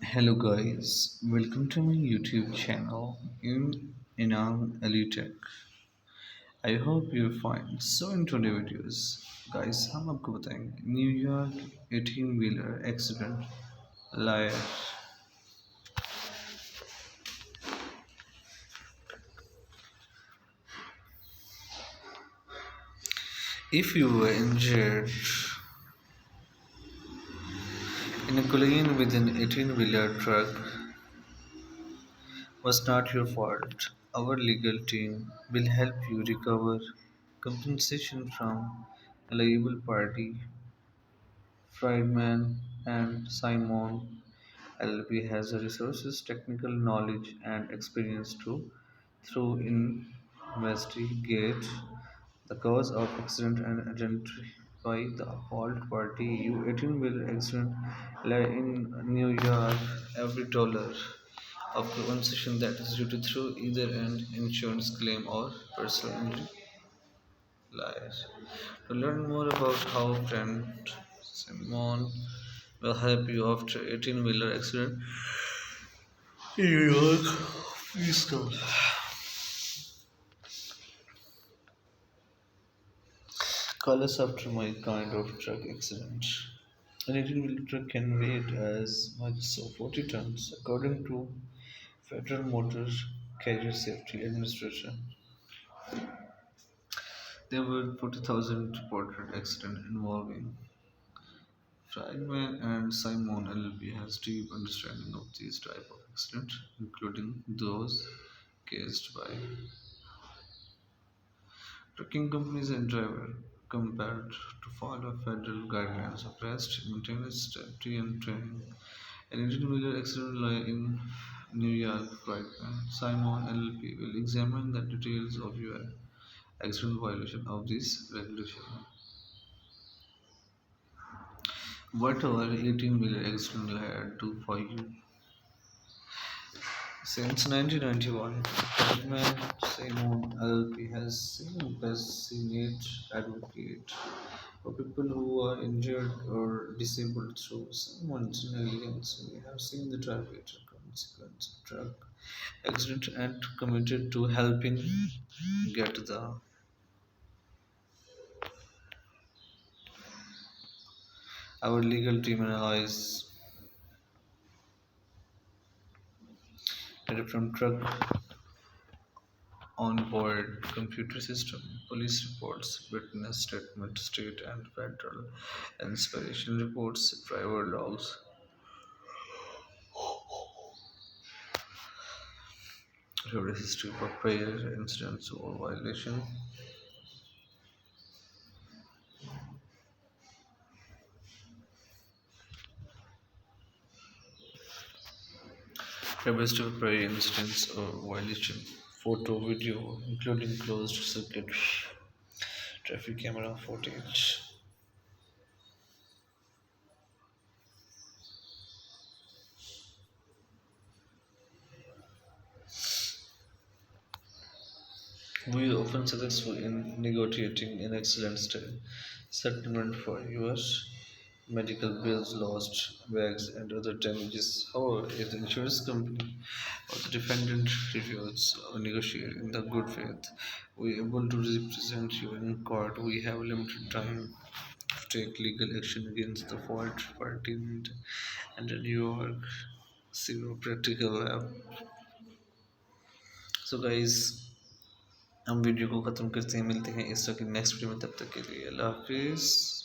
Hello guys, welcome to my YouTube channel InamAli. I hope you're fine. So in today's videos, guys, हम आपको बताएंगे New York 18 wheeler accident liar. If you were injured in a collision with an 18 wheeler truck, was not your fault. Our legal team will help you recover compensation from a liable party. Friedman and Simon LLP has the resources, technical knowledge, and experience to through investigate the cause of accident and identify the fault party. You 18-wheeler accident lie in New York. Every dollar of compensation that is due to through either an insurance claim or personal injury lies. To learn more about how friend Simon will help you after 18-wheeler accident in New York, please call us after my kind of truck accident. An 18-wheeler truck can weigh as much as 40 tons, according to Federal Motor Carrier Safety Administration. There were 40,000 reported accidents involving Friedman and Simon LLP has deep understanding of these type of accidents, including those caused by trucking companies and drivers, compelled to follow federal guidelines of rest, maintenance, safety, and training. An 18-wheeler accident lie in New York, Friedman, Simon LLP will examine the details of your accident violation of this regulation. What our 18-wheeler accident lawyer do for you? Since 1991, Friedman Simon LLP has been a passionate advocate for people who are injured or disabled through someone's negligence. We have seen the traffic consequence of truck accident and committed to helping get the our legal team analyze data from truck on-board computer system, police reports, witness statement, state and federal inspection reports, driver logs, road history for prior incidents or violation, road history for prior incidents or violation, photo, video, including closed circuit traffic camera footage. We are often successful in negotiating an excellent settlement for yours medical bills, lost bags, and other damages. However, if the insurance company or the defendant refuses or negotiate in the good faith, we are able to represent you in court. We have limited time to take legal action against the fault party and the New York zero practical lab. So guys, हम video को ख़त्म करते हैं, मिलते हैं इस तरह की नेक्स्ट वीडियो में, तब तक के लिए अल्लाह हाफिज़.